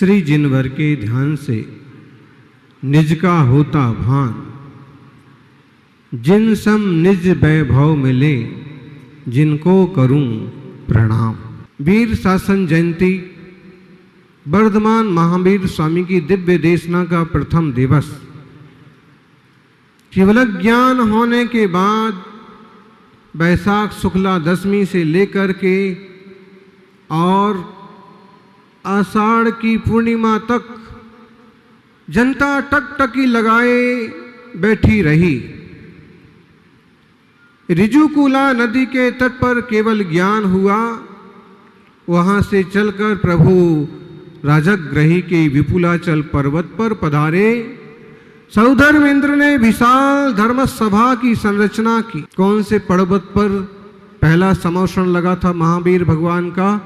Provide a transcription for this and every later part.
श्री जिनवर के ध्यान से निज का होता भान, जिन सम निज वैभव मिले, जिनको करूं प्रणाम। वीर शासन जयंती वर्धमान महावीर स्वामी की दिव्य देशना का प्रथम दिवस केवल ज्ञान होने के बाद वैशाख शुक्ला दशमी से लेकर के और आषाढ़ की पूर्णिमा तक जनता टकटकी लगाए बैठी रही। ऋजुकूला नदी के तट पर केवल ज्ञान हुआ। वहां से चलकर प्रभु राजगृही के विपुलाचल पर्वत पर पधारे। सौधर्मेंद्र ने विशाल धर्म सभा की संरचना की। कौन से पर्वत पर पहला समौषण लगा था महावीर भगवान का?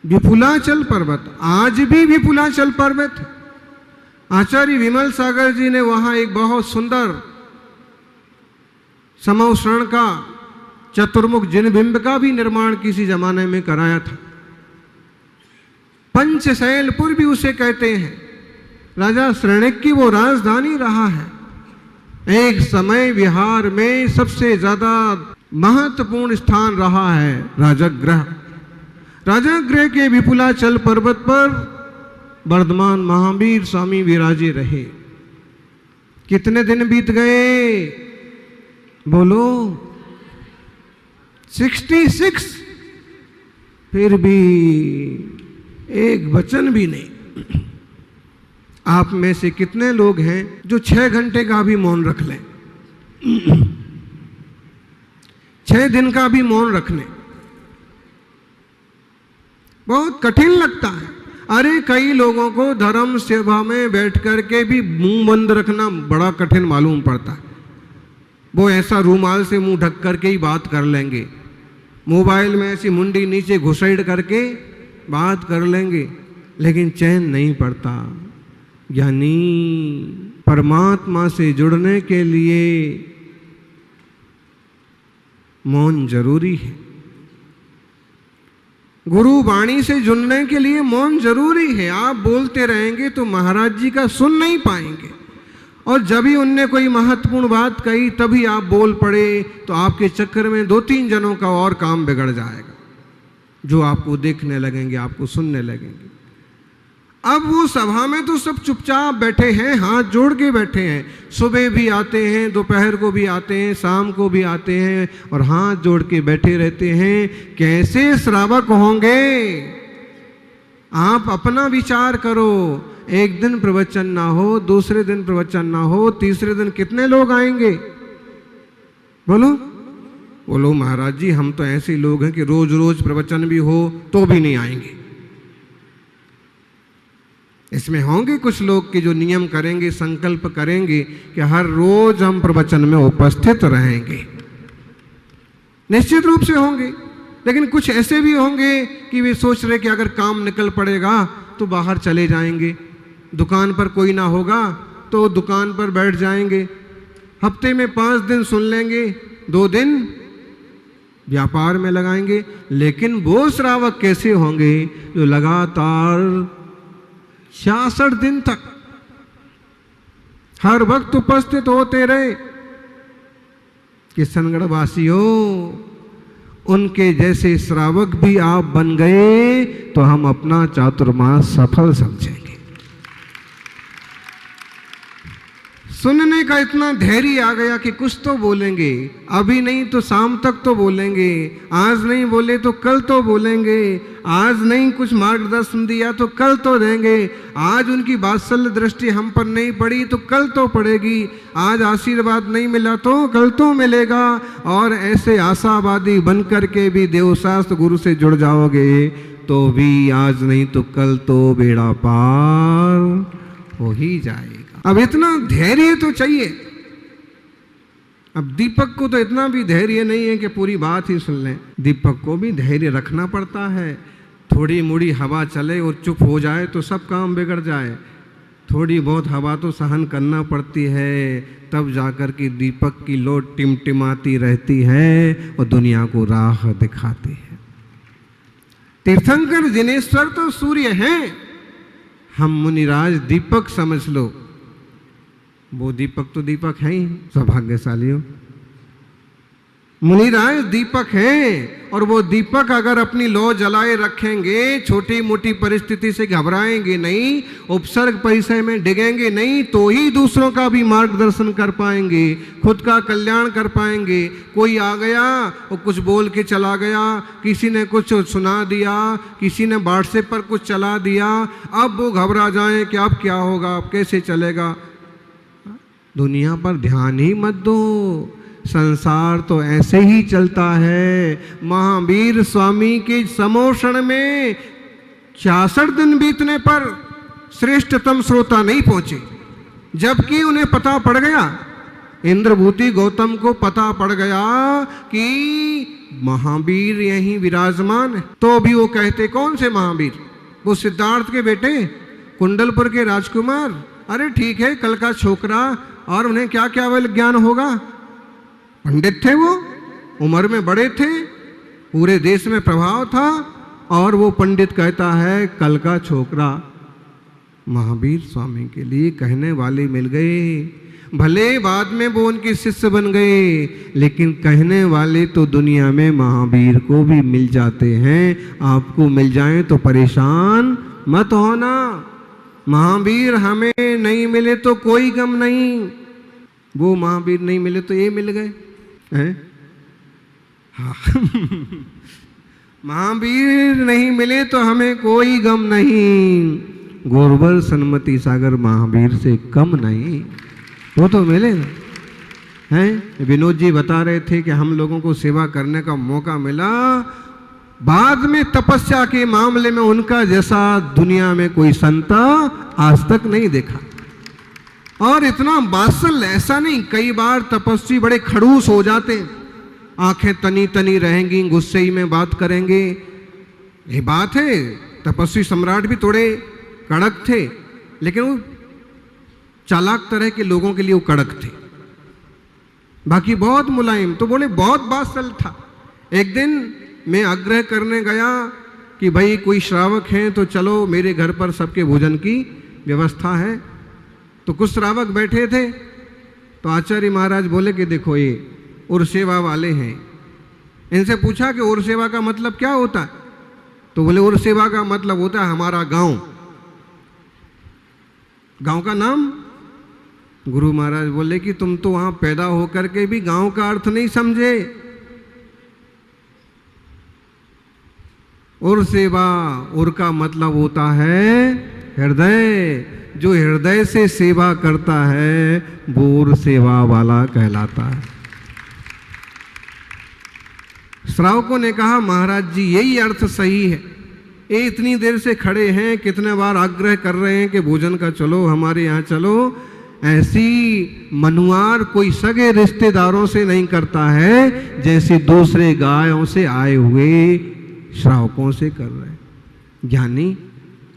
विपुलाचल पर्वत। आज भी विपुलाचल पर्वत। आचार्य विमल सागर जी ने वहां एक बहुत सुंदर समौषण का चतुर्मुख जिनबिंब का भी निर्माण किसी जमाने में कराया था। पंचशैलपुर भी उसे कहते हैं। राजा श्रेणिक की वो राजधानी रहा है। एक समय बिहार में सबसे ज्यादा महत्वपूर्ण स्थान रहा है राजगृह। राजगृह के विपुलाचल पर्वत पर वर्धमान महावीर स्वामी विराजे रहे। कितने दिन बीत गए? बोलो 66। फिर भी एक वचन भी नहीं। आप में से कितने लोग हैं जो 6 घंटे का भी मौन रख लें? 6 दिन का भी मौन रख लें? बहुत कठिन लगता है। अरे कई लोगों को धर्म सभा में बैठ करके भी मुंह बंद रखना बड़ा कठिन मालूम पड़ता है। वो ऐसा रूमाल से मुंह ढक करके ही बात कर लेंगे, मोबाइल में ऐसी मुंडी नीचे घुसेड़ करके बात कर लेंगे, लेकिन चैन नहीं पड़ता। यानी परमात्मा से जुड़ने के लिए मौन जरूरी है। गुरु वाणी से जुड़ने के लिए मौन जरूरी है। आप बोलते रहेंगे तो महाराज जी का सुन नहीं पाएंगे, और जब भी उनने कोई महत्वपूर्ण बात कही तभी आप बोल पड़े तो आपके चक्कर में 2-3 जनों का और काम बिगड़ जाएगा, जो आपको देखने लगेंगे, आपको सुनने लगेंगे। अब वो सभा में तो सब चुपचाप बैठे हैं, हाथ जोड़ के बैठे हैं। सुबह भी आते हैं, दोपहर को भी आते हैं, शाम को भी आते हैं और हाथ जोड़ के बैठे रहते हैं। कैसे श्रावक होंगे? आप अपना विचार करो। एक दिन प्रवचन ना हो, दूसरे दिन प्रवचन ना हो, तीसरे दिन कितने लोग आएंगे? बोलो बोलो महाराज जी, हम तो ऐसे लोग हैं कि रोज रोज प्रवचन भी हो तो भी नहीं आएंगे। इसमें होंगे कुछ लोग कि जो नियम करेंगे, संकल्प करेंगे कि हर रोज हम प्रवचन में उपस्थित रहेंगे। निश्चित रूप से होंगे। लेकिन कुछ ऐसे भी होंगे कि वे सोच रहे कि अगर काम निकल पड़ेगा तो बाहर चले जाएंगे, दुकान पर कोई ना होगा तो दुकान पर बैठ जाएंगे, हफ्ते में 5 दिन सुन लेंगे, 2 दिन व्यापार में लगाएंगे। लेकिन वो श्रावक कैसे होंगे जो लगातार 66 दिन तक हर वक्त उपस्थित होते रहे? किशनगढ़ वासियों, उनके जैसे श्रावक भी आप बन गए तो हम अपना चातुर्मास सफल समझेंगे। सुनने का इतना धैर्य आ गया कि कुछ तो बोलेंगे, अभी नहीं तो शाम तक तो बोलेंगे, आज नहीं बोले तो कल तो बोलेंगे, आज नहीं कुछ मार्गदर्शन दिया तो कल तो देंगे, आज उनकी वात्सल्य दृष्टि हम पर नहीं पड़ी तो कल तो पड़ेगी, आज आशीर्वाद नहीं मिला तो कल तो मिलेगा। और ऐसे आशावादी बन करके भी देवशास्त्र गुरु से जुड़ जाओगे तो भी आज नहीं तो कल तो बेड़ा पार हो ही जाएगा। अब इतना धैर्य तो चाहिए। अब दीपक को तो इतना भी धैर्य नहीं है कि पूरी बात ही सुन लें। दीपक को भी धैर्य रखना पड़ता है। थोड़ी मुड़ी हवा चले और चुप हो जाए तो सब काम बिगड़ जाए। थोड़ी बहुत हवा तो सहन करना पड़ती है, तब जाकर के दीपक की लो टिमटिमाती रहती है और दुनिया को राह दिखाती है। तीर्थंकर जिनेश्वर तो सूर्य हैं, हम मुनिराज दीपक समझ लो। वो दीपक तो दीपक है ही, सौभाग्यशालियों। मुनिराज दीपक हैं, और वो दीपक अगर अपनी लौ जलाए रखेंगे, छोटी मोटी परिस्थिति से घबराएंगे नहीं, उपसर्ग परिचय में डिगेंगे नहीं, तो ही दूसरों का भी मार्गदर्शन कर पाएंगे, खुद का कल्याण कर पाएंगे। कोई आ गया और कुछ बोल के चला गया, किसी ने कुछ सुना दिया, किसी ने व्हाट्सएप पर कुछ चला दिया, अब वो घबरा जाएं कि अब क्या होगा, अब कैसे चलेगा। दुनिया पर ध्यान ही मत दो, संसार तो ऐसे ही चलता है। महावीर स्वामी के समोषण में 66 दिन बीतने पर श्रेष्ठतम श्रोता नहीं पहुंचे, जबकि उन्हें पता पड़ गया, इंद्रभूति गौतम को पता पड़ गया कि महावीर यहीं विराजमान है। तो भी वो कहते कौन से महावीर? वो सिद्धार्थ के बेटे, कुंडलपुर के राजकुमार। अरे ठीक है, कल का छोकरा, और उन्हें क्या क्या ज्ञान होगा। पंडित थे वो, उम्र में बड़े थे, पूरे देश में प्रभाव था, और वो पंडित कहता है कल का छोकरा। महावीर स्वामी के लिए कहने वाले मिल गए। भले बाद में वो उनके शिष्य बन गए, लेकिन कहने वाले तो दुनिया में महावीर को भी मिल जाते हैं। आपको मिल जाएं तो परेशान मत होना। महावीर हमें नहीं मिले तो कोई गम नहीं, वो महावीर नहीं मिले तो ये मिल गए हैं। हाँ महावीर नहीं मिले तो हमें कोई गम नहीं, गोरवर सन्मति सागर महावीर से कम नहीं, वो तो मिलेगा। हैं विनोद जी बता रहे थे कि हम लोगों को सेवा करने का मौका मिला, बाद में तपस्या के मामले में उनका जैसा दुनिया में कोई संत आज तक नहीं देखा। और इतना बासल ऐसा नहीं, कई बार तपस्वी बड़े खड़ूस हो जाते, आंखें तनी तनी रहेंगी, गुस्से ही में बात करेंगे। ये बात है, तपस्वी सम्राट भी थोड़े कड़क थे, लेकिन वो चालाक तरह के लोगों के लिए वो कड़क थे, बाकी बहुत मुलायम। तो बोले बहुत बासल था। एक दिन मैं आग्रह करने गया कि भाई कोई श्रावक हैं तो चलो मेरे घर पर सबके भोजन की व्यवस्था है। तो कुछ श्रावक बैठे थे, तो आचार्य महाराज बोले कि देखो ये उर्सेवा वाले हैं। इनसे पूछा कि उर्सेवा का मतलब क्या होता है? तो बोले उर्सेवा का मतलब होता है हमारा गांव। गांव का नाम? गुरु महाराज बोले कि तुम तो वहां पैदा होकर के भी गांव का अर्थ नहीं समझे। उर्सेवा, उर का मतलब होता है हृदय। जो हृदय से सेवा करता है वो उर सेवा वाला कहलाता है। श्रावकों ने कहा महाराज जी यही अर्थ सही है, ये इतनी देर से खड़े हैं, कितने बार आग्रह कर रहे हैं कि भोजन का चलो, हमारे यहाँ चलो। ऐसी मनुआर कोई सगे रिश्तेदारों से नहीं करता है जैसे दूसरे गायों से आए हुए श्रावकों से कर रहे हैं। ज्ञानी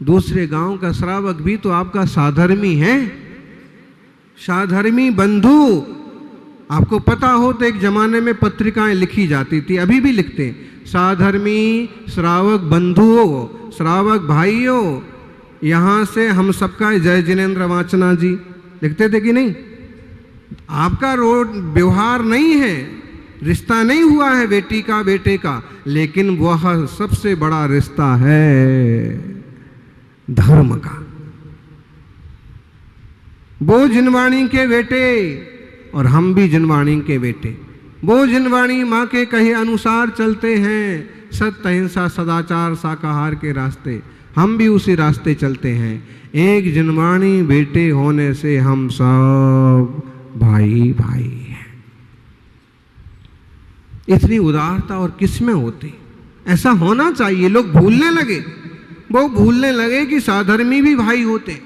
दूसरे गांव का श्रावक भी तो आपका साधर्मी है, साधर्मी बंधु। आपको पता हो तो एक जमाने में पत्रिकाएं लिखी जाती थी, अभी भी लिखते हैं, साधर्मी श्रावक बंधुओं, श्रावक भाइयों, यहाँ से हम सबका जय जिनेन्द्र वाचना जी लिखते थे कि नहीं? आपका रोड व्यवहार नहीं है, रिश्ता नहीं हुआ है बेटी का बेटे का, लेकिन वह सबसे बड़ा रिश्ता है धर्म का। वो जिनवाणी के बेटे और हम भी जिनवाणी के बेटे। वो जिनवाणी माँ के कहे अनुसार चलते हैं, सत्य अहिंसा सदाचार शाकाहार के रास्ते, हम भी उसी रास्ते चलते हैं। एक जिनवाणी बेटे होने से हम सब भाई भाई हैं। इतनी उदारता और किसमें होती? ऐसा होना चाहिए। लोग भूलने लगे, वो भूलने लगे कि साधर्मी भी भाई होते।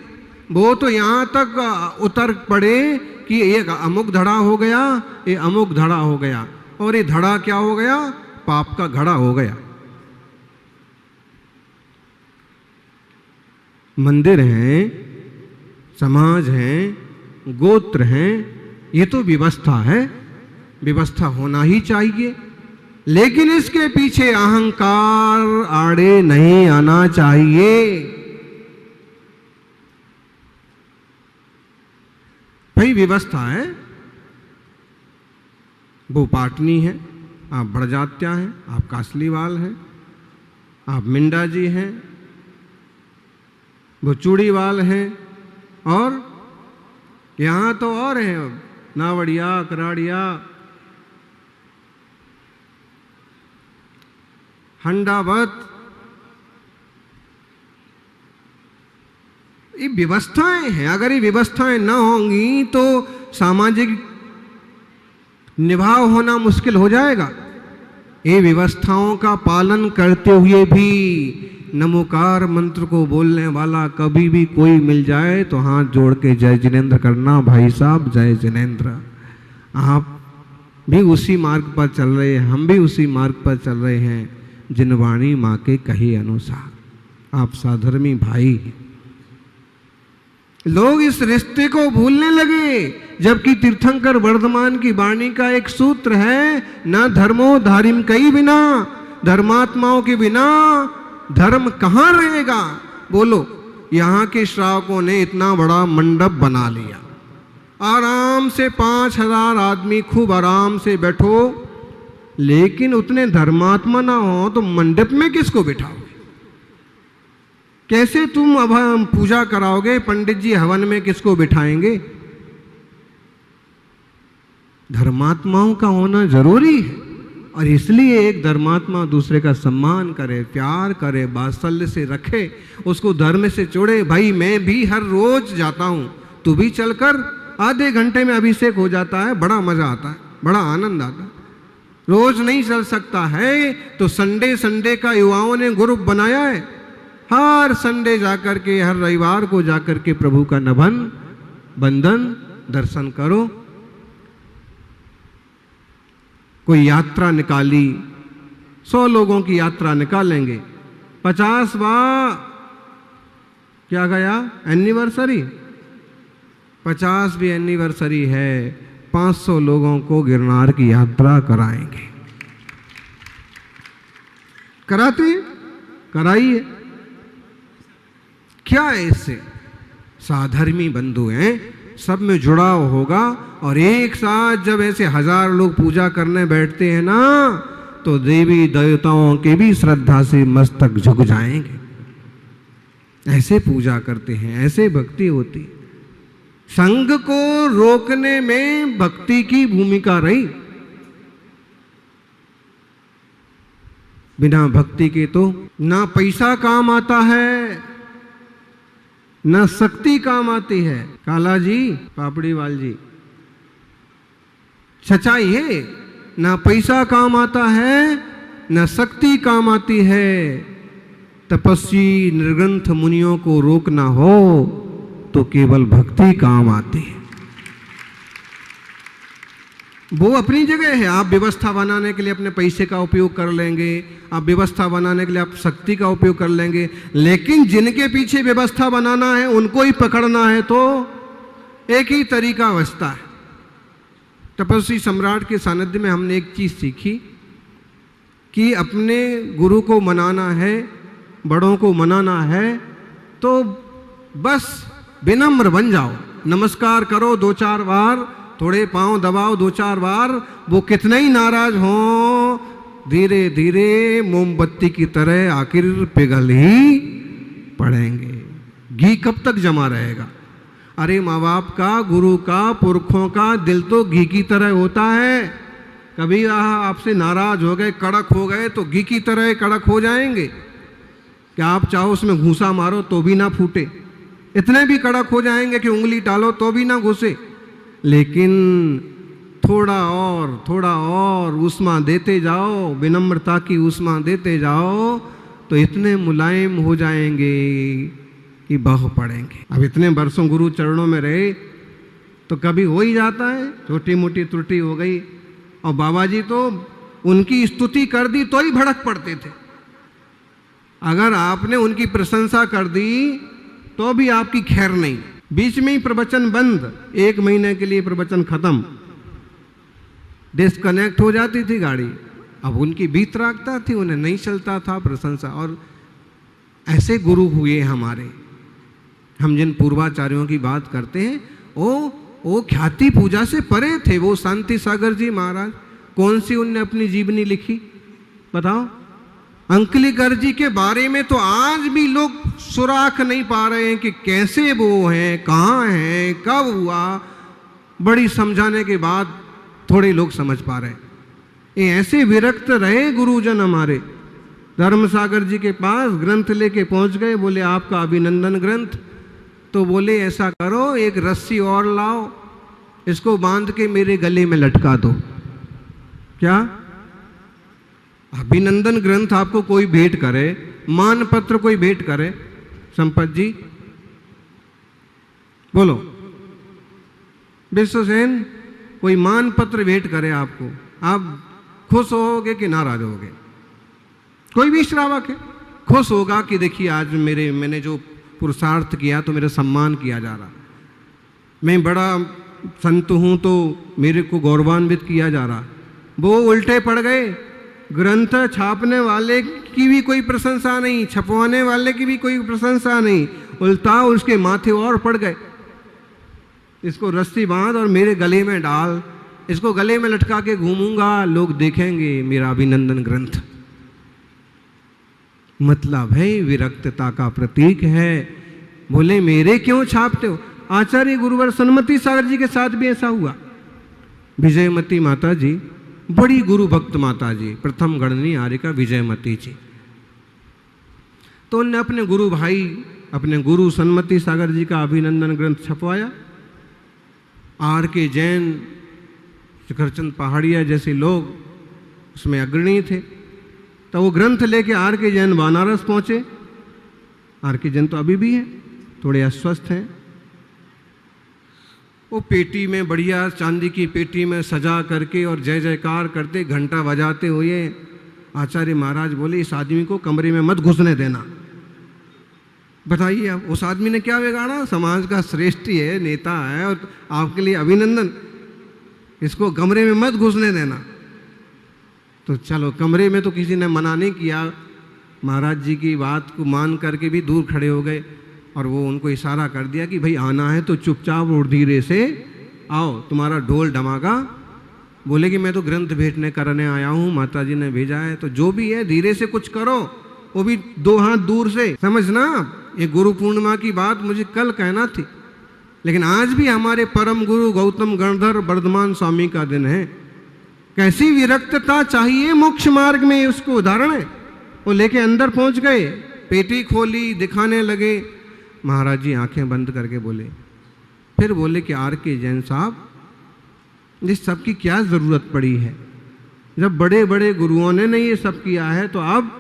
वो तो यहाँ तक उतर पड़े कि ये अमुक धड़ा हो गया, ये अमुक धड़ा हो गया, और ये धड़ा क्या हो गया? पाप का घड़ा हो गया। मंदिर हैं, समाज हैं, गोत्र हैं, ये तो व्यवस्था है, व्यवस्था होना ही चाहिए, लेकिन इसके पीछे अहंकार आड़े नहीं आना चाहिए। भाई व्यवस्था है, वो पाटनी है, आप बड़जात्या हैं, आप कासलीवाल हैं, आप मिंडा जी हैं, वो चूड़ीवाल हैं, और यहाँ तो और हैं, नावड़िया, कराड़िया, हंडावत। ये व्यवस्थाएं हैं। अगर ये व्यवस्थाएं ना होंगी तो सामाजिक निभाव होना मुश्किल हो जाएगा। ये व्यवस्थाओं का पालन करते हुए भी नमोकार मंत्र को बोलने वाला कभी भी कोई मिल जाए तो हाथ जोड़ के जय जिनेंद्र करना। भाई साहब जय जिनेंद्र। आप भी उसी मार्ग पर चल रहे हैं, हम भी उसी मार्ग पर चल रहे हैं, जिनवाणी माँ के कहे अनुसार। आप साधर्मी भाई हैं। लोग इस रिश्ते को भूलने लगे, जबकि तीर्थंकर वर्धमान की वाणी का एक सूत्र है, न धर्मो धारिम कई बिना, धर्मात्माओं के बिना धर्म कहाँ रहेगा। बोलो, यहाँ के श्रावकों ने इतना बड़ा मंडप बना लिया, आराम से 5000 आदमी खूब आराम से बैठो, लेकिन उतने धर्मात्मा ना हो तो मंडप में किसको बिठाओगे? कैसे तुम अब पूजा कराओगे? पंडित जी हवन में किसको बिठाएंगे? धर्मात्माओं का होना जरूरी है, और इसलिए एक धर्मात्मा दूसरे का सम्मान करे, प्यार करे, वात्सल्य से रखे, उसको धर्म से जोड़े। भाई मैं भी हर रोज जाता हूँ, तू भी चलकर, आधे घंटे में अभिषेक हो जाता है, बड़ा मजा आता है, बड़ा आनंद आता है। रोज नहीं चल सकता है तो संडे का युवाओं ने ग्रुप बनाया है, हर संडे जाकर के, हर रविवार को जाकर के प्रभु का नभन बंधन दर्शन करो। कोई यात्रा निकाली, 100 लोगों की यात्रा निकालेंगे, 50वां क्या गया एनिवर्सरी, 50वीं एनिवर्सरी है, 500 लोगों को गिरनार की यात्रा कराएंगे। कराते हैं, कराइए, क्या है इससे? साधर्मी बंधु हैं, सब में जुड़ाव होगा, और एक साथ जब ऐसे 1000 लोग पूजा करने बैठते हैं ना, तो देवी देवताओं के भी श्रद्धा से मस्तक झुक जाएंगे। ऐसे पूजा करते हैं, ऐसे भक्ति होती। संघ को रोकने में भक्ति की भूमिका रही। बिना भक्ति के तो ना पैसा काम आता है, न शक्ति काम आती है। काला जी, पापड़ीवाल जी, सच्चाई है, ना पैसा काम आता है, न शक्ति काम आती है। तपस्वी निर्ग्रंथ मुनियों को रोकना हो तो केवल भक्ति काम आती है। वो अपनी जगह है। आप व्यवस्था बनाने के लिए अपने पैसे का उपयोग कर लेंगे, आप व्यवस्था बनाने के लिए आप शक्ति का उपयोग कर लेंगे, लेकिन जिनके पीछे व्यवस्था बनाना है उनको ही पकड़ना है तो एक ही तरीका बचता है। तपस्वी सम्राट के सानिध्य में हमने एक चीज सीखी कि अपने गुरु को मनाना है, बड़ों को मनाना है, तो बस विनम्र बन जाओ, नमस्कार करो 2-4 बार, थोड़े पांव दबाओ 2-4 बार, वो कितने ही नाराज हों, धीरे धीरे मोमबत्ती की तरह आखिर पिघल ही पड़ेंगे। घी कब तक जमा रहेगा? अरे माँ बाप का, गुरु का, पुरखों का दिल तो घी की तरह होता है। कभी आपसे नाराज हो गए, कड़क हो गए तो घी की तरह कड़क हो जाएंगे। क्या आप चाहो उसमें घूसा मारो तो भी ना फूटे, इतने भी कड़क हो जाएंगे कि उंगली डालो तो भी ना घुसे। लेकिन थोड़ा और उष्मा देते जाओ, विनम्रता की उष्मा देते जाओ, तो इतने मुलायम हो जाएंगे कि बह पड़ेंगे। अब इतने वर्षों गुरु चरणों में रहे तो कभी हो ही जाता है, छोटी मोटी त्रुटि हो गई। और बाबा जी तो उनकी स्तुति कर दी तो ही भड़क पड़ते थे। अगर आपने उनकी प्रशंसा कर दी तो भी आपकी खैर नहीं। बीच में ही प्रवचन बंद, 1 महीने के लिए प्रवचन खत्म, डिस्कनेक्ट हो जाती थी गाड़ी। अब उनकी बीत राखता थी, उन्हें नहीं चलता था प्रशंसा। और ऐसे गुरु हुए हमारे। हम जिन पूर्वाचार्यों की बात करते हैं, वो ख्याति पूजा से परे थे। वो शांति सागर जी महाराज, कौन सी उनने अपनी जीवनी लिखी बताओ? अंकलिकर जी के बारे में तो आज भी लोग सुराख नहीं पा रहे हैं कि कैसे वो हैं, कहाँ हैं, कब हुआ। बड़ी समझाने के बाद थोड़े लोग समझ पा रहे हैं। ये ऐसे विरक्त रहे गुरुजन हमारे। धर्म सागर जी के पास ग्रंथ लेके पहुंच गए, बोले आपका अभिनंदन ग्रंथ। तो बोले ऐसा करो, एक रस्सी और लाओ, इसको बांध के मेरे गले में लटका दो। क्या अभिनंदन ग्रंथ आपको कोई भेंट करे, मान पत्र कोई भेंट करे, संपत जी बोलो, विश्वसेन कोई मान पत्र भेंट करे आपको, आप खुश होगे कि नाराज होगे? कोई भी श्रावक है खुश होगा कि देखिए आज मैंने जो पुरुषार्थ किया तो मेरा सम्मान किया जा रहा, मैं बड़ा संत हूं तो मेरे को गौरवान्वित किया जा रहा। वो उल्टे पड़ गए, ग्रंथ छापने वाले की भी कोई प्रशंसा नहीं, छपवाने वाले की भी कोई प्रशंसा नहीं, उल्टा उसके माथे और पड़ गए। इसको रस्सी बांध और मेरे गले में डाल, इसको गले में लटका के घूमूंगा, लोग देखेंगे मेरा अभिनंदन ग्रंथ। मतलब है विरक्तता का प्रतीक है। बोले मेरे क्यों छापते हो? आचार्य गुरुवर सन्मति सागर जी के साथ भी ऐसा हुआ। विजयमती माता जी बड़ी गुरु भक्त माता जी, प्रथम गणनी आर्यिका विजयमती जी, तो उनने अपने गुरु भाई, अपने गुरु सन्मति सागर जी का अभिनंदन ग्रंथ छपवाया। आर के जैन, शिखरचंद पहाड़िया जैसे लोग उसमें अग्रणी थे। तो वो ग्रंथ लेके आर के जैन बनारस पहुंचे। आर के जैन तो अभी भी हैं, थोड़े अस्वस्थ हैं। वो पेटी में, बढ़िया चांदी की पेटी में सजा करके और जय जयकार करते, घंटा बजाते हुए आचार्य महाराज बोले इस आदमी को कमरे में मत घुसने देना। बताइए अब उस आदमी ने क्या बिगाड़ा? समाज का श्रेष्ठ है, नेता है, और आपके लिए अभिनंदन, इसको कमरे में मत घुसने देना। तो चलो, कमरे में तो किसी ने मना नहीं किया, महाराज जी की बात को मान करके भी दूर खड़े हो गए और वो उनको इशारा कर दिया कि भाई आना है तो चुपचाप और धीरे से आओ, तुम्हारा ढोल ढमाका। बोले कि मैं तो ग्रंथ भेंटने करने आया हूँ, माता जी ने भेजा है, तो जो भी है धीरे से कुछ करो, वो भी 2 हाथ दूर से। समझना, ये गुरु पूर्णिमा की बात मुझे कल कहना थी, लेकिन आज भी हमारे परम गुरु गौतम गणधर वर्धमान स्वामी का दिन है। कैसी विरक्तता चाहिए मोक्ष मार्ग में, उसको उदाहरण है। वो लेके अंदर पहुंच गए, पेटी खोली, दिखाने लगे। महाराज जी आंखें बंद करके बोले, फिर बोले कि आर के जैन साहब, इस सब की क्या ज़रूरत पड़ी है? जब बड़े बड़े गुरुओं ने नहीं ये सब किया है तो अब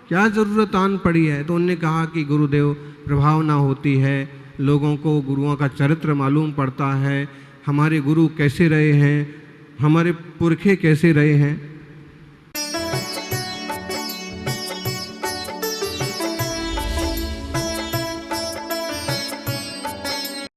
क्या ज़रूरत आन पड़ी है? तो उन्होंने कहा कि गुरुदेव, प्रभावना होती है, लोगों को गुरुओं का चरित्र मालूम पड़ता है, हमारे गुरु कैसे रहे हैं, हमारे पुरखे कैसे रहे हैं।